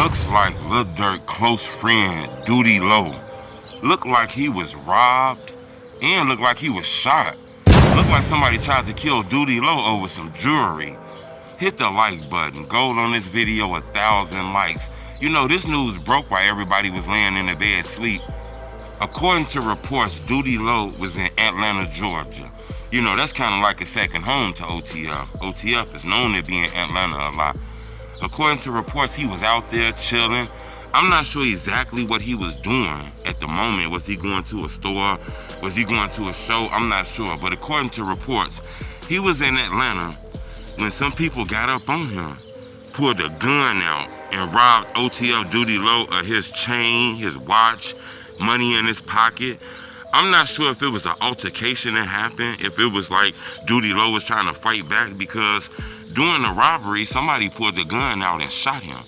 Looks like Lil Durk close friend Doodie Low. Looked like he was robbed and looked like he was shot. Looked like somebody tried to kill Doodie Low over some jewelry. Hit the like button. Gold on this video, 1,000 likes. You know, this news broke while everybody was laying in the bed asleep. According to reports, Doodie Low was in Atlanta, Georgia. You know, that's kind of like a second home to OTF. OTF is known to be in Atlanta a lot. According to reports, he was out there chilling. I'm not sure exactly what he was doing at the moment. Was he going to a store? Was he going to a show? I'm not sure. But according to reports, he was in Atlanta when some people got up on him, pulled a gun out, and robbed OTF Doodie Low of his chain, his watch, money in his pocket. I'm not sure if it was an altercation that happened, if it was like Doodie Low was trying to fight back, because during the robbery, somebody pulled the gun out and shot him.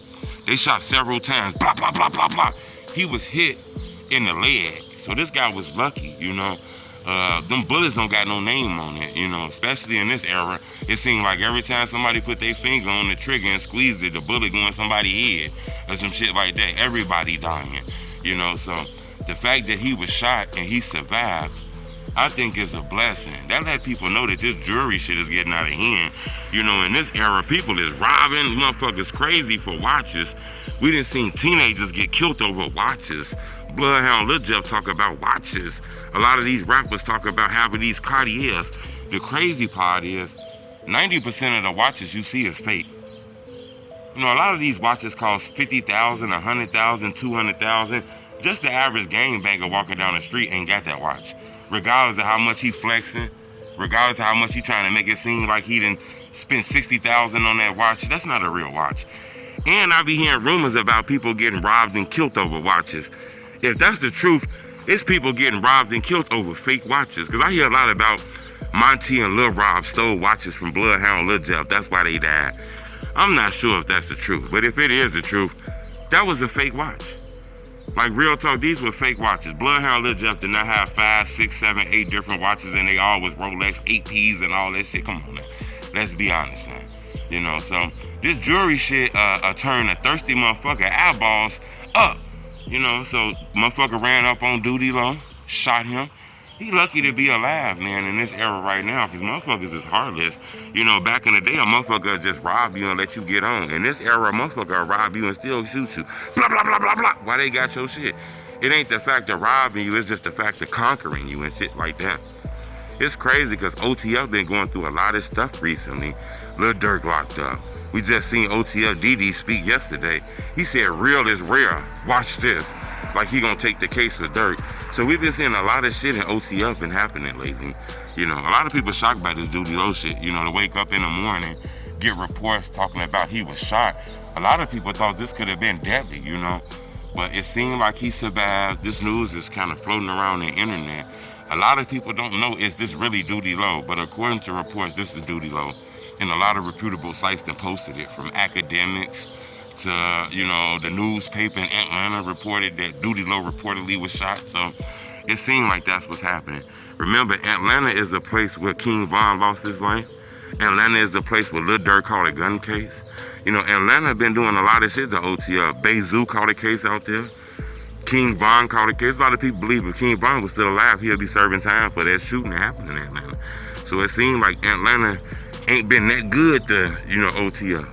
They shot several times, blah, blah, blah, blah, blah. He was hit in the leg. So this guy was lucky, you know. Them bullets don't got no name on it, you know, especially in this era. It seemed like every time somebody put their finger on the trigger and squeezed it, the bullet going somebody's head or some shit like that. Everybody dying, you know. So the fact that he was shot and he survived, I think is a blessing. That let people know that this jewelry shit is getting out of hand. You know, in this era, people is robbing motherfuckers crazy for watches. We done seen teenagers get killed over watches. Bloodhound Lil Jeff talk about watches. A lot of these rappers talk about having these Cartiers. The crazy part is 90% of the watches you see is fake. You know, a lot of these watches cost $50,000, $100,000, $200,000. Just the average gangbanger walking down the street ain't got that watch. Regardless of how much he flexing, regardless of how much he trying to make it seem like he done spent $60,000 on that watch, that's not a real watch. And I be hearing rumors about people getting robbed and killed over watches. If that's the truth, it's people getting robbed and killed over fake watches. Because I hear a lot about Monty and Lil Rob stole watches from Bloodhound Lil Jeff. That's why they died. I'm not sure if that's the truth. But if it is the truth, that was a fake watch. Like, real talk, these were fake watches. Bloodhound Lil Jeff did not have 5, 6, 7, 8 different watches, and they all was Rolex 8Ps and all that shit. Come on now. Let's be honest now. You know, so this jewelry shit turned a thirsty motherfucker eyeballs up. You know, so motherfucker ran up on Doodie Low, shot him. He lucky to be alive, man, in this era right now, because motherfuckers is heartless. You know, back in the day, a motherfucker would just rob you and let you get on. In this era, a motherfucker will rob you and still shoot you. Blah, blah, blah, blah, blah. Why they got your shit? It ain't the fact of robbing you, it's just the fact of conquering you and shit like that. It's crazy because OTF been going through a lot of stuff recently. Lil Durk locked up. We just seen OTF Doodie speak yesterday. He said real is rare. Watch this. Like he gonna take the case for Durk. So we've been seeing a lot of shit in OTF been happening lately. You know, a lot of people shocked by this Doodie Low shit. You know, to wake up in the morning, get reports talking about he was shot. A lot of people thought this could have been deadly, you know. But it seemed like he survived. This news is kind of floating around the internet. A lot of people don't know, is this really Doodie Low? But according to reports, this is Doodie Low. And a lot of reputable sites that posted it, from academics to, you know, the newspaper in Atlanta reported that Doodie Low reportedly was shot. So it seemed like that's what's happening. Remember, Atlanta is the place where King Von lost his life. Atlanta is the place where Lil Durk caught a gun case. You know, Atlanta been doing a lot of shit to OTF. Bezu caught a case out there. King Von caught a case. A lot of people believe if King Von was still alive, he'll be serving time for that shooting that happened in Atlanta. So it seemed like Atlanta ain't been that good to, you know, OTF.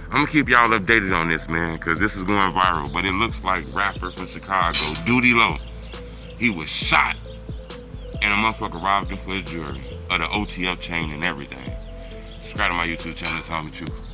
I'm gonna keep y'all updated on this, man, because this is going viral. But it looks like rapper from Chicago, Doodie Low, he was shot and a motherfucker robbed him for his jewelry, of the OTF chain and everything. Subscribe to my YouTube channel, tell me the truth.